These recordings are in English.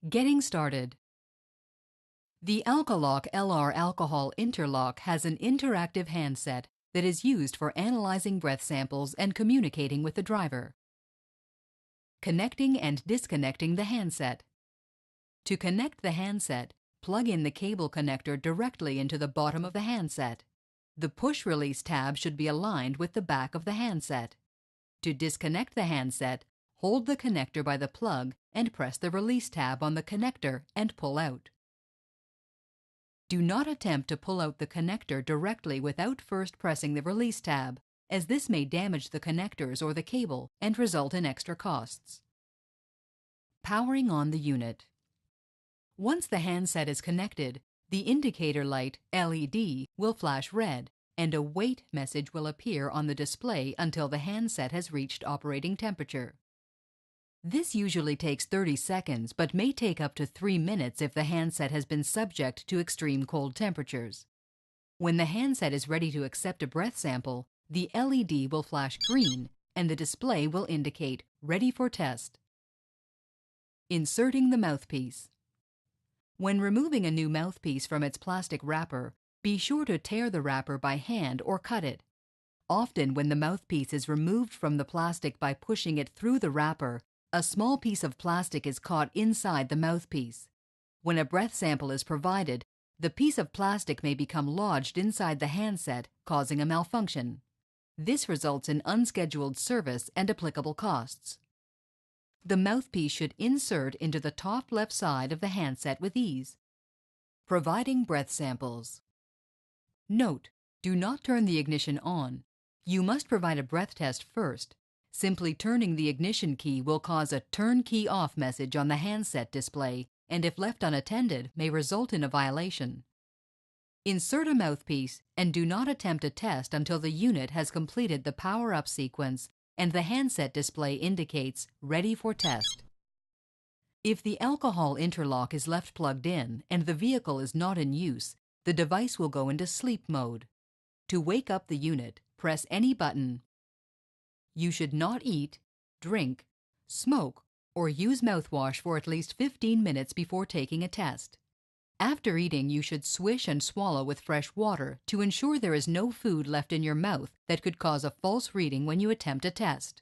Getting started. The Alkalock LR alcohol interlock has an interactive handset that is used for analyzing breath samples and communicating with the driver. Connecting and disconnecting the handset. To connect the handset, plug in the cable connector directly into the bottom of the handset. The push-release tab should be aligned with the back of the handset. To disconnect the handset, hold the connector by the plug and press the release tab on the connector and pull out. Do not attempt to pull out the connector directly without first pressing the release tab, as this may damage the connectors or the cable and result in extra costs. Powering on the unit. Once the handset is connected, the indicator light LED will flash red and a wait message will appear on the display until the handset has reached operating temperature. This usually takes 30 seconds but may take up to 3 minutes if the handset has been subject to extreme cold temperatures. When the handset is ready to accept a breath sample, the LED will flash green and the display will indicate "Ready for test." Inserting the mouthpiece. When removing a new mouthpiece from its plastic wrapper, be sure to tear the wrapper by hand or cut it. Often when the mouthpiece is removed from the plastic by pushing it through the wrapper, a small piece of plastic is caught inside the mouthpiece. When a breath sample is provided, the piece of plastic may become lodged inside the handset, causing a malfunction. This results in unscheduled service and applicable costs. The mouthpiece should insert into the top left side of the handset with ease. Providing breath samples. Note: do not turn the ignition on. You must provide a breath test first. Simply turning the ignition key will cause a "Turn key off" message on the handset display, and if left unattended, may result in a violation. Insert a mouthpiece and do not attempt a test until the unit has completed the power-up sequence and the handset display indicates "Ready for test." If the alcohol interlock is left plugged in and the vehicle is not in use, the device will go into sleep mode. To wake up the unit, press any button. You should not eat, drink, smoke, or use mouthwash for at least 15 minutes before taking a test. After eating, you should swish and swallow with fresh water to ensure there is no food left in your mouth that could cause a false reading when you attempt a test.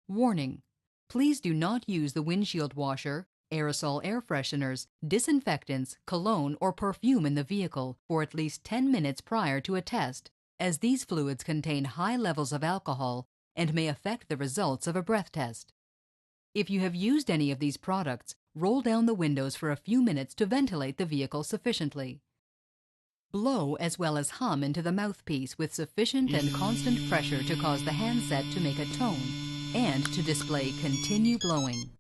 Warning: please do not use the windshield washer, aerosol air fresheners, disinfectants, cologne, or perfume in the vehicle for at least 10 minutes prior to a test, as these fluids contain high levels of alcohol and may affect the results of a breath test. If you have used any of these products, roll down the windows for a few minutes to ventilate the vehicle sufficiently. Blow as well as hum into the mouthpiece with sufficient and constant pressure to cause the handset to make a tone and to display "Continue blowing."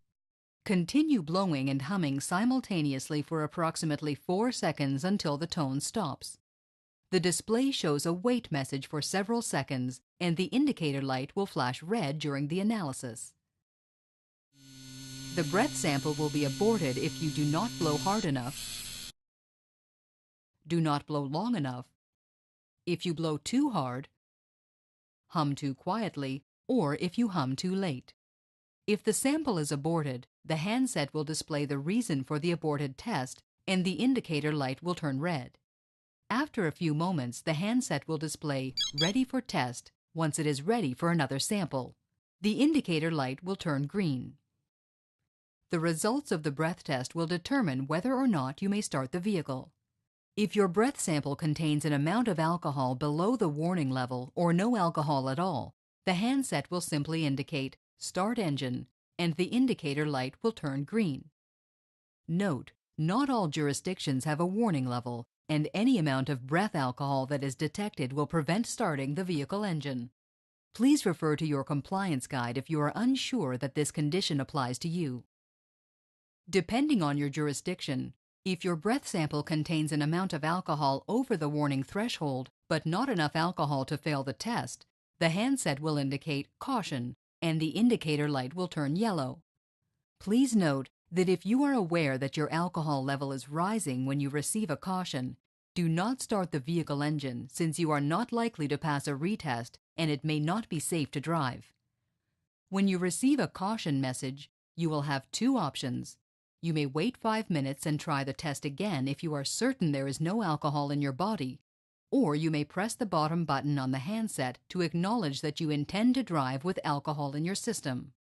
Continue blowing and humming simultaneously for approximately 4 seconds until the tone stops. The display shows a wait message for several seconds, and the indicator light will flash red during the analysis. The breath sample will be aborted if you do not blow hard enough, do not blow long enough, if you blow too hard, hum too quietly, or if you hum too late. If the sample is aborted, the handset will display the reason for the aborted test, and the indicator light will turn red. After a few moments, the handset will display "Ready for test" once it is ready for another sample. The indicator light will turn green. The results of the breath test will determine whether or not you may start the vehicle. If your breath sample contains an amount of alcohol below the warning level or no alcohol at all, the handset will simply indicate "Start engine" and the indicator light will turn green. Note: not all jurisdictions have a warning level, and any amount of breath alcohol that is detected will prevent starting the vehicle engine. Please refer to your compliance guide if you are unsure that this condition applies to you. Depending on your jurisdiction, if your breath sample contains an amount of alcohol over the warning threshold but not enough alcohol to fail the test, the handset will indicate "Caution" and the indicator light will turn yellow. Please note that if you are aware that your alcohol level is rising when you receive a caution, do not start the vehicle engine since you are not likely to pass a retest and it may not be safe to drive. When you receive a caution message, you will have two options. You may wait 5 minutes and try the test again if you are certain there is no alcohol in your body, or you may press the bottom button on the handset to acknowledge that you intend to drive with alcohol in your system.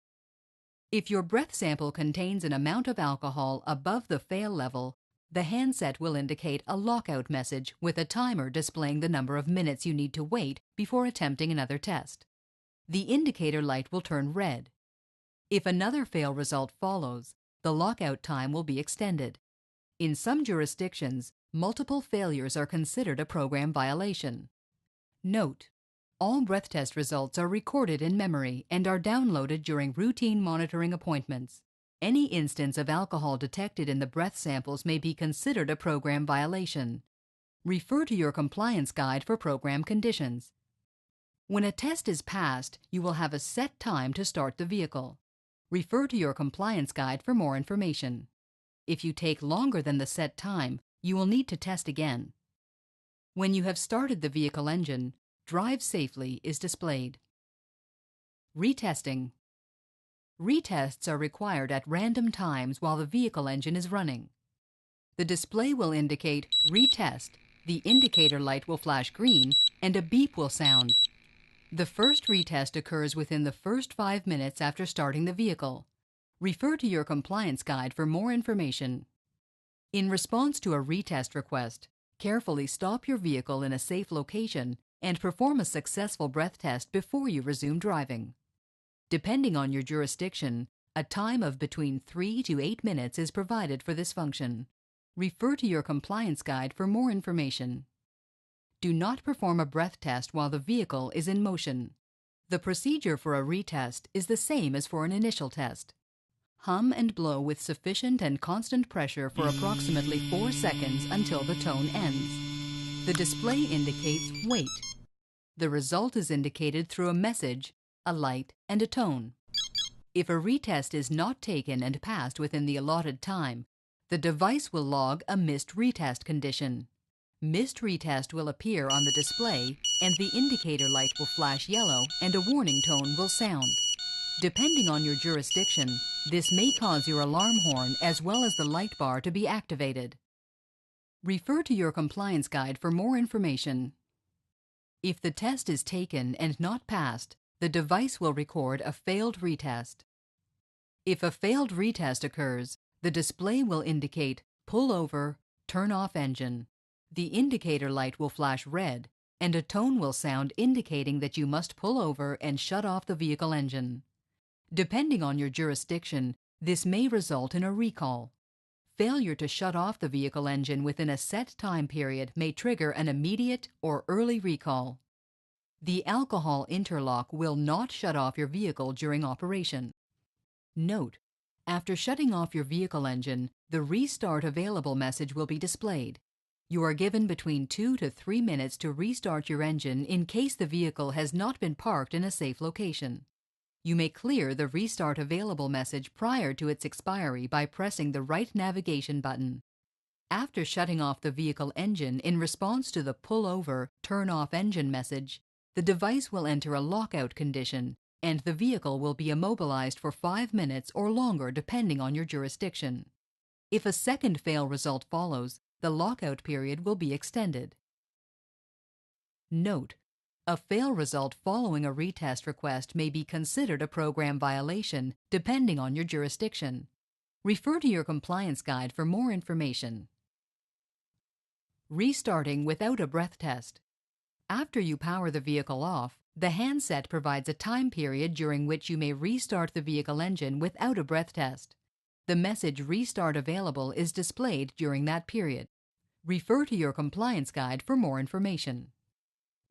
If your breath sample contains an amount of alcohol above the fail level, the handset will indicate a lockout message with a timer displaying the number of minutes you need to wait before attempting another test. The indicator light will turn red. If another fail result follows, the lockout time will be extended. In some jurisdictions, multiple failures are considered a program violation. Note: all breath test results are recorded in memory and are downloaded during routine monitoring appointments. Any instance of alcohol detected in the breath samples may be considered a program violation. Refer to your compliance guide for program conditions. When a test is passed, you will have a set time to start the vehicle. Refer to your compliance guide for more information. If you take longer than the set time, you will need to test again. When you have started the vehicle engine, "Drive safely" is displayed. Retesting. Retests are required at random times while the vehicle engine is running. The display will indicate "Retest," the indicator light will flash green, and a beep will sound. The first retest occurs within the first 5 minutes after starting the vehicle. Refer to your compliance guide for more information. In response to a retest request, carefully stop your vehicle in a safe location and perform a successful breath test before you resume driving. Depending on your jurisdiction, a time of between 3 to 8 minutes is provided for this function. Refer to your compliance guide for more information. Do not perform a breath test while the vehicle is in motion. The procedure for a retest is the same as for an initial test. Hum and blow with sufficient and constant pressure for approximately 4 seconds until the tone ends. The display indicates "Wait." The result is indicated through a message, a light, and a tone. If a retest is not taken and passed within the allotted time, the device will log a missed retest condition. Missed retest will appear on the display, and the indicator light will flash yellow and a warning tone will sound. Depending on your jurisdiction, this may cause your alarm horn as well as the light bar to be activated. Refer to your compliance guide for more information. If the test is taken and not passed, the device will record a failed retest. If a failed retest occurs, the display will indicate "Pull over, turn off engine." The indicator light will flash red, and a tone will sound indicating that you must pull over and shut off the vehicle engine. Depending on your jurisdiction, this may result in a recall. Failure to shut off the vehicle engine within a set time period may trigger an immediate or early recall. The alcohol interlock will not shut off your vehicle during operation. Note: after shutting off your vehicle engine, the "Restart Available" message will be displayed. You are given between 2 to 3 minutes to restart your engine in case the vehicle has not been parked in a safe location. You may clear the "Restart Available" message prior to its expiry by pressing the right navigation button. After shutting off the vehicle engine in response to the "Pull over, turn off engine" message, the device will enter a lockout condition, and the vehicle will be immobilized for 5 minutes or longer depending on your jurisdiction. If a second fail result follows, the lockout period will be extended. Note: a fail result following a retest request may be considered a program violation depending on your jurisdiction. Refer to your compliance guide for more information. Restarting without a breath test. After you power the vehicle off, the handset provides a time period during which you may restart the vehicle engine without a breath test. The message "Restart Available" is displayed during that period. Refer to your compliance guide for more information.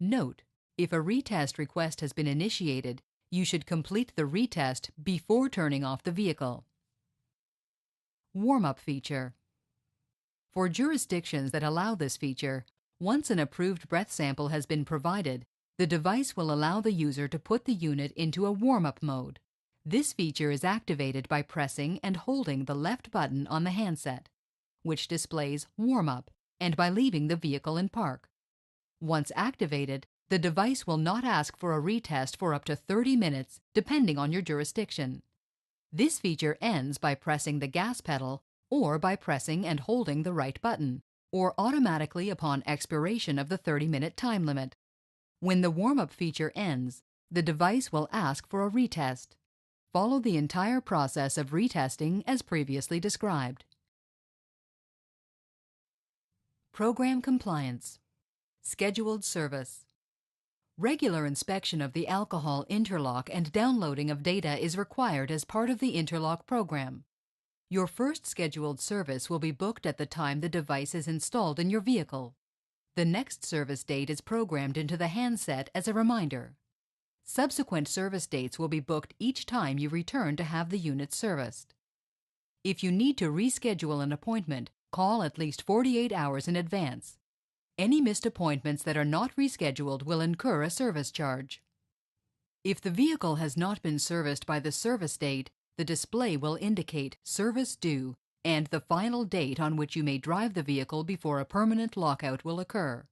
Note: if a retest request has been initiated, you should complete the retest before turning off the vehicle. Warm-up feature. For jurisdictions that allow this feature, once an approved breath sample has been provided, the device will allow the user to put the unit into a warm-up mode. This feature is activated by pressing and holding the left button on the handset, which displays "Warm Up," and by leaving the vehicle in park. Once activated, the device will not ask for a retest for up to 30 minutes, depending on your jurisdiction. This feature ends by pressing the gas pedal or by pressing and holding the right button, or automatically upon expiration of the 30-minute time limit. When the warm-up feature ends, the device will ask for a retest. Follow the entire process of retesting as previously described. Program compliance. Scheduled service. Regular inspection of the alcohol interlock and downloading of data is required as part of the interlock program. Your first scheduled service will be booked at the time the device is installed in your vehicle. The next service date is programmed into the handset as a reminder. Subsequent service dates will be booked each time you return to have the unit serviced. If you need to reschedule an appointment, call at least 48 hours in advance. Any missed appointments that are not rescheduled will incur a service charge. If the vehicle has not been serviced by the service date, the display will indicate "Service Due" and the final date on which you may drive the vehicle before a permanent lockout will occur.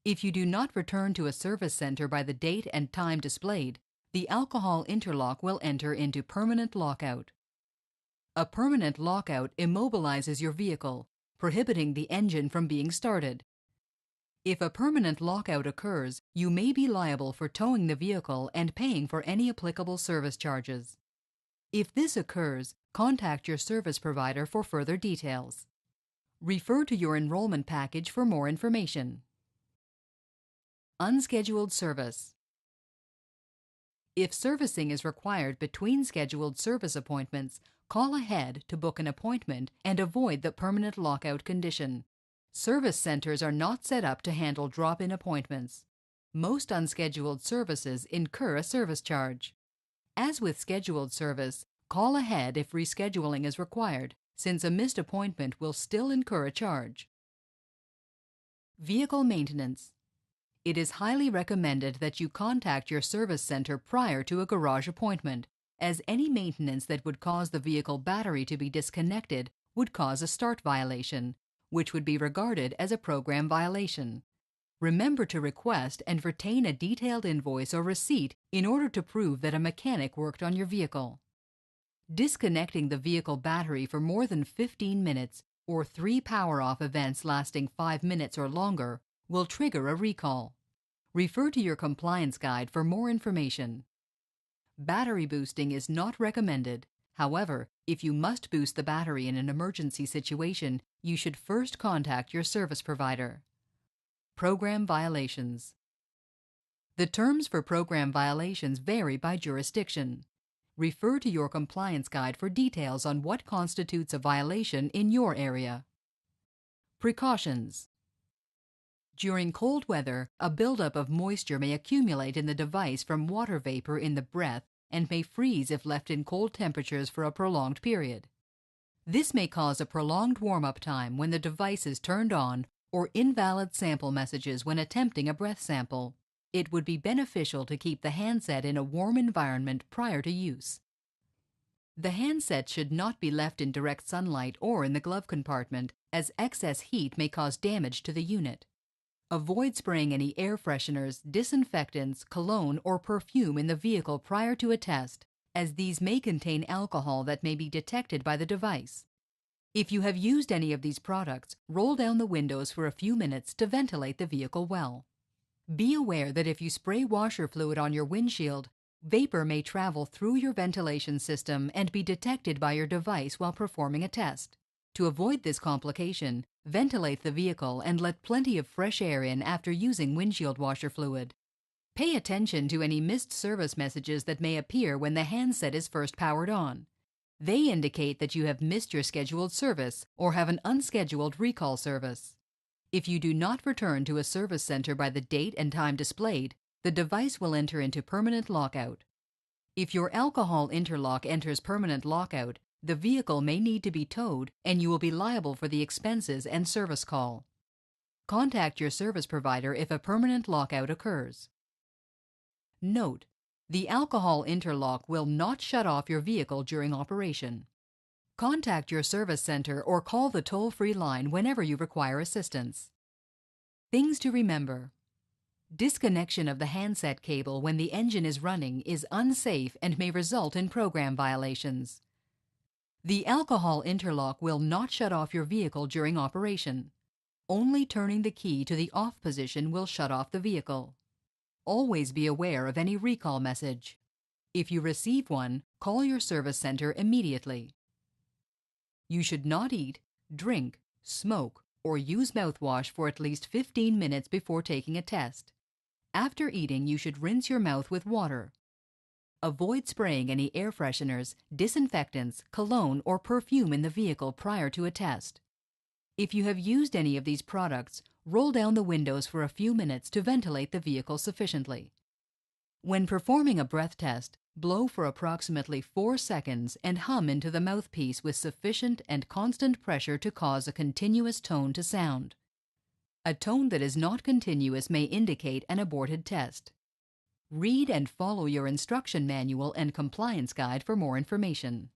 If you do not return to a service center by the date and time displayed, the alcohol interlock will enter into permanent lockout. A permanent lockout immobilizes your vehicle, prohibiting the engine from being started. If a permanent lockout occurs, you may be liable for towing the vehicle and paying for any applicable service charges. If this occurs, contact your service provider for further details. Refer to your enrollment package for more information. Unscheduled service. If servicing is required between scheduled service appointments, call ahead to book an appointment and avoid the permanent lockout condition. Service centers are not set up to handle drop-in appointments. Most unscheduled services incur a service charge. As with scheduled service, call ahead if rescheduling is required, since a missed appointment will still incur a charge. Vehicle maintenance. It is highly recommended that you contact your service center prior to a garage appointment, as any maintenance that would cause the vehicle battery to be disconnected would cause a start violation, which would be regarded as a program violation. Remember to request and retain a detailed invoice or receipt in order to prove that a mechanic worked on your vehicle. Disconnecting the vehicle battery for more than 15 minutes or 3 power-off events lasting 5 minutes or longer will trigger a recall. Refer to your compliance guide for more information. Battery boosting is not recommended. However, if you must boost the battery in an emergency situation, you should first contact your service provider. Program violations. The terms for program violations vary by jurisdiction. Refer to your compliance guide for details on what constitutes a violation in your area. Precautions. During cold weather, a buildup of moisture may accumulate in the device from water vapor in the breath and may freeze if left in cold temperatures for a prolonged period. This may cause a prolonged warm-up time when the device is turned on or invalid sample messages when attempting a breath sample. It would be beneficial to keep the handset in a warm environment prior to use. The handset should not be left in direct sunlight or in the glove compartment, as excess heat may cause damage to the unit. Avoid spraying any air fresheners, disinfectants, cologne, or perfume in the vehicle prior to a test, as these may contain alcohol that may be detected by the device. If you have used any of these products, roll down the windows for a few minutes to ventilate the vehicle well. Be aware that if you spray washer fluid on your windshield, vapor may travel through your ventilation system and be detected by your device while performing a test. To avoid this complication, ventilate the vehicle and let plenty of fresh air in after using windshield washer fluid. Pay attention to any missed service messages that may appear when the handset is first powered on. They indicate that you have missed your scheduled service or have an unscheduled recall service. If you do not return to a service center by the date and time displayed, the device will enter into permanent lockout. If your alcohol interlock enters permanent lockout, the vehicle may need to be towed and you will be liable for the expenses and service call. Contact your service provider if a permanent lockout occurs. Note: the alcohol interlock will not shut off your vehicle during operation. Contact your service center or call the toll-free line whenever you require assistance. Things to remember: disconnection of the handset cable when the engine is running is unsafe and may result in program violations. The alcohol interlock will not shut off your vehicle during operation. Only turning the key to the off position will shut off the vehicle. Always be aware of any recall message. If you receive one, call your service center immediately. You should not eat, drink, smoke, or use mouthwash for at least 15 minutes before taking a test. After eating, you should rinse your mouth with water. Avoid spraying any air fresheners, disinfectants, cologne, or perfume in the vehicle prior to a test. If you have used any of these products, roll down the windows for a few minutes to ventilate the vehicle sufficiently. When performing a breath test, blow for approximately 4 seconds and hum into the mouthpiece with sufficient and constant pressure to cause a continuous tone to sound. A tone that is not continuous may indicate an aborted test. Read and follow your instruction manual and compliance guide for more information.